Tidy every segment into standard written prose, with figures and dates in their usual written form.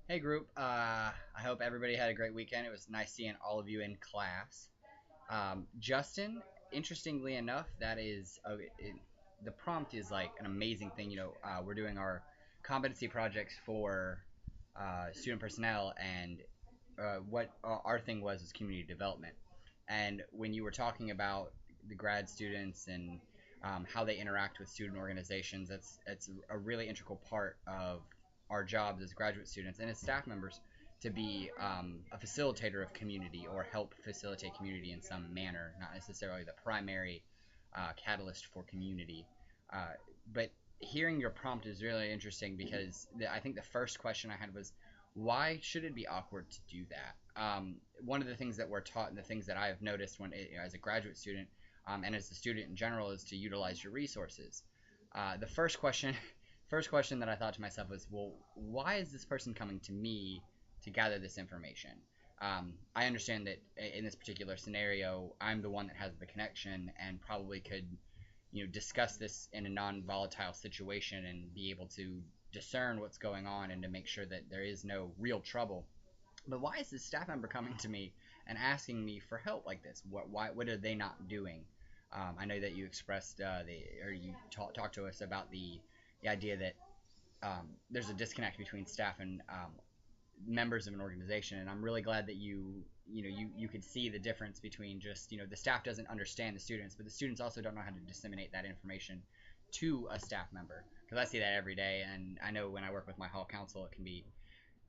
Hey group, I hope everybody had a great weekend. It was nice seeing all of you in class. Justin, interestingly enough, the prompt is like an amazing thing. We're doing our competency projects for student personnel, and what our thing was community development. And when you were talking about the grad students and how they interact with student organizations, that's a really integral part of our jobs as graduate students and as staff members to be a facilitator of community or help facilitate community in some manner, not necessarily the primary catalyst for community. Uh, but hearing your prompt is really interesting because I think the first question I had was, why should it be awkward to do that? One of the things that we're taught and the things that I have noticed as a graduate student and as a student in general is to utilize your resources. The first question, first question that I thought to myself was, well, why is this person coming to me to gather this information? I understand that in this particular scenario, I'm the one that has the connection and probably could, discuss this in a non-volatile situation and be able to discern what's going on and to make sure that there is no real trouble. But why is this staff member coming to me and asking me for help like this? What are they not doing? I know that you expressed or you talked to us about the idea that there's a disconnect between staff and members of an organization, and I'm really glad that you could see the difference between just the staff doesn't understand the students, but the students also don't know how to disseminate that information to a staff member, because I see that every day. And I know when I work with my hall council it can be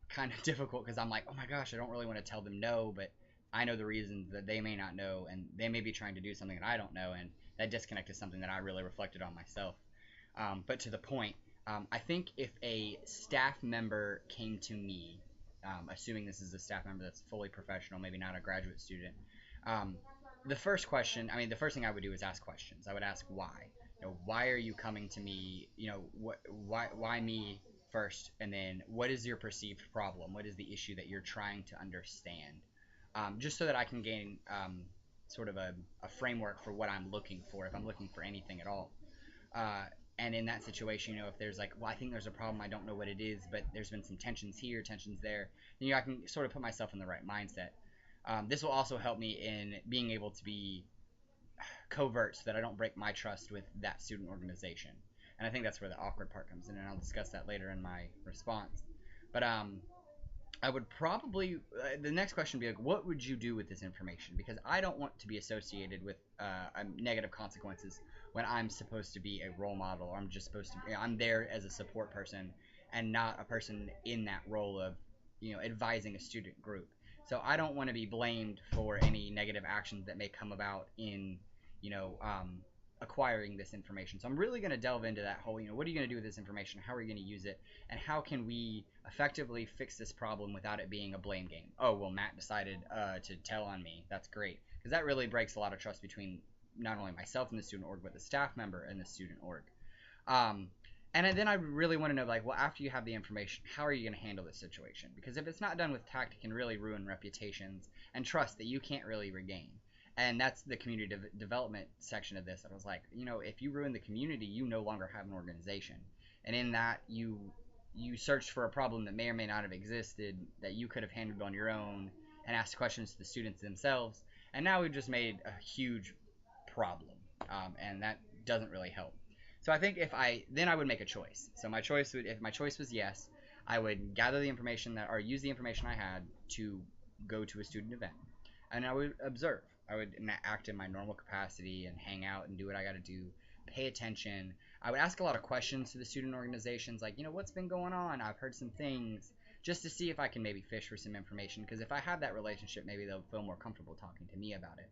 kind of difficult because I'm like, oh my gosh, I don't really want to tell them no, but I know the reasons that they may not know, and they may be trying to do something that I don't know, and that disconnect is something that I really reflected on myself. But to the point, I think if a staff member came to me, assuming this is a staff member that's fully professional, maybe not a graduate student, um, the first thing I would do is ask questions. I would ask why. Why are you coming to me? Why me first, and then what is your perceived problem? What is the issue that you're trying to understand? Just so that I can gain sort of a framework for what I'm looking for, if I'm looking for anything at all. Uh, and in that situation, if there's like, well, I think there's a problem, I don't know what it is, but there's been some tensions here, tensions there, then I can sort of put myself in the right mindset. This will also help me in being able to be covert so that I don't break my trust with that student organization. And I think that's where the awkward part comes in, and I'll discuss that later in my response. But I would probably the next question would be like, what would you do with this information? Because I don't want to be associated with negative consequences when I'm supposed to be a role model, or I'm just supposed to be, I'm there as a support person and not a person in that role of advising a student group. So I don't want to be blamed for any negative actions that may come about in you know um, acquiring this information. So I'm really going to delve into that whole, what are you going to do with this information? How are you going to use it? And how can we effectively fix this problem without it being a blame game? Oh, well, Matt decided to tell on me. That's great. Because that really breaks a lot of trust between not only myself and the student org, but the staff member and the student org. Um, and then I really want to know, like, well, after you have the information, how are you going to handle this situation? Because if it's not done with tact, it can really ruin reputations and trust that you can't really regain. And that's the community development section of this. I was like, if you ruin the community, you no longer have an organization. And in that, you searched for a problem that may or may not have existed that you could have handled on your own and asked questions to the students themselves. And now we've just made a huge problem, and that doesn't really help. So I think I would make a choice. So if my choice was yes, I would gather the information or use the information I had to go to a student event, and I would observe. I would act in my normal capacity and hang out and do what I got to do, pay attention. I would ask a lot of questions to the student organizations, like, what's been going on? I've heard some things, just to see if I can maybe fish for some information. Because if I have that relationship, maybe they'll feel more comfortable talking to me about it.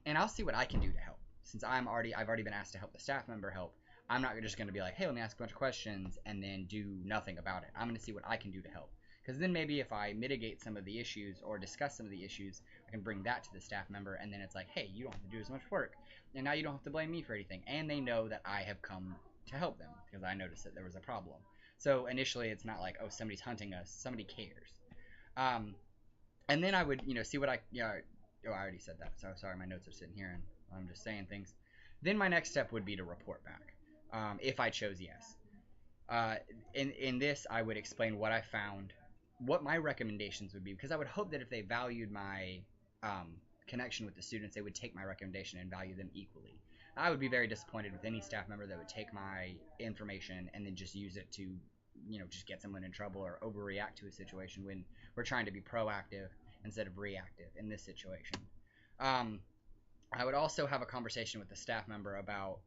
And I'll see what I can do to help. Since I've already been asked to help the staff member help, I'm not just going to be like, hey, let me ask a bunch of questions and then do nothing about it. I'm going to see what I can do to help. Because then maybe if I mitigate some of the issues or discuss some of the issues, I can bring that to the staff member, and then it's like, hey, you don't have to do as much work, and now you don't have to blame me for anything. And they know that I have come to help them because I noticed that there was a problem. So initially, it's not like, oh, somebody's hunting us. Somebody cares. Um, and then I would, see what oh, I already said that. So sorry, my notes are sitting here and I'm just saying things. Then my next step would be to report back, if I chose yes. In this, I would explain what I found, what my recommendations would be, because I would hope that if they valued my connection with the students, they would take my recommendation and value them equally. I would be very disappointed with any staff member that would take my information and then just use it to, just get someone in trouble or overreact to a situation when we're trying to be proactive instead of reactive in this situation. Um, I would also have a conversation with the staff member about,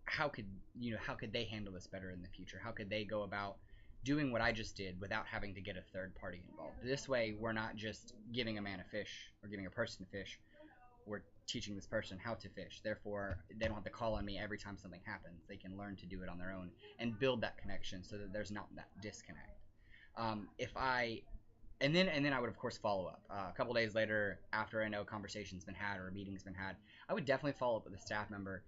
how could they handle this better in the future? How could they go about doing what I just did without having to get a third party involved? This way, we're not just giving a man a fish or giving a person a fish. We're teaching this person how to fish. Therefore, they don't have to call on me every time something happens. They can learn to do it on their own and build that connection so that there's not that disconnect. If I and then I would of course follow up. A couple days later, after I know a conversation's been had or a meeting's been had, I would definitely follow up with a staff member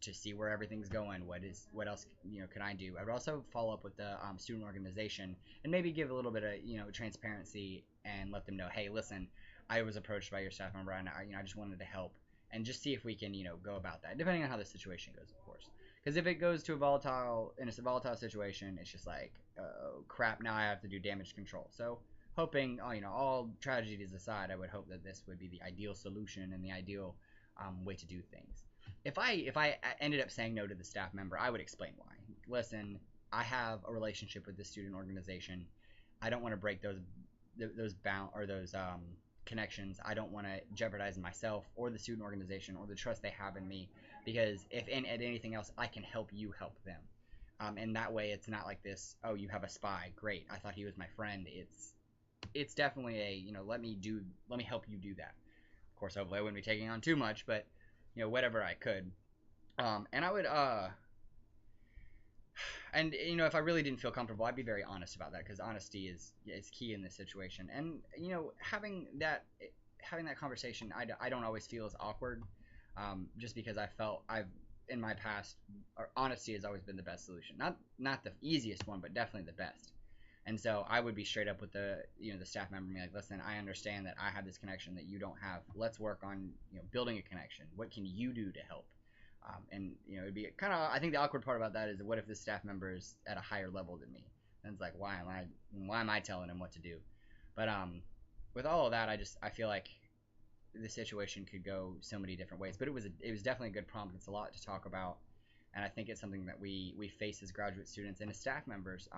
to see where everything's going. What else can I do? I would also follow up with the student organization and maybe give a little bit of transparency and let them know, hey, listen, I was approached by your staff member and I just wanted to help and just see if we can go about that, depending on how the situation goes, of course. Because if it goes to a volatile situation, it's just like, oh crap, now I have to do damage control. So hoping, all tragedies aside, I would hope that this would be the ideal solution and the ideal way to do things. If I ended up saying no to the staff member, I would explain why. Listen, I have a relationship with the student organization. I don't want to break those connections. I don't want to jeopardize myself or the student organization or the trust they have in me, because if in at anything else, I can help you help them. And that way, it's not like this. Oh, you have a spy. Great. I thought he was my friend. It's definitely a let me help you do that. Of course, hopefully I wouldn't be taking on too much, but whatever I could. And I would and if I really didn't feel comfortable, I'd be very honest about that, because honesty is key in this situation. And having that conversation, I don't always feel as awkward, just because I've in my past, honesty has always been the best solution. Not the easiest one, but definitely the best. And so I would be straight up with the staff member and be like, listen, I understand that I have this connection that you don't have. Let's work on building a connection. What can you do to help? And it'd be kind of, I think the awkward part about that is, what if the staff member is at a higher level than me? And it's like, why am I telling him what to do? But with all of that, I feel like the situation could go so many different ways. But it was definitely a good prompt. It's a lot to talk about, and I think it's something that we face as graduate students and as staff members.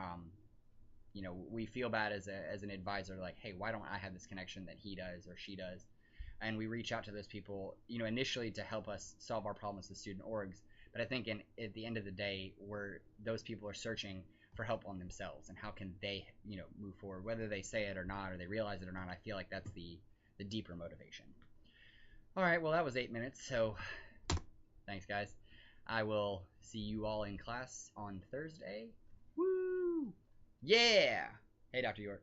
We feel bad as an advisor, like, hey, why don't I have this connection that he does or she does? And we reach out to those people, initially to help us solve our problems with student orgs. But I think at the end of the day, those people are searching for help on themselves, and how can they, move forward, whether they say it or not, or they realize it or not. I feel like that's the deeper motivation. All right, well, that was 8 minutes, so thanks, guys. I will see you all in class on Thursday. Woo! Yeah! Hey, Dr. York.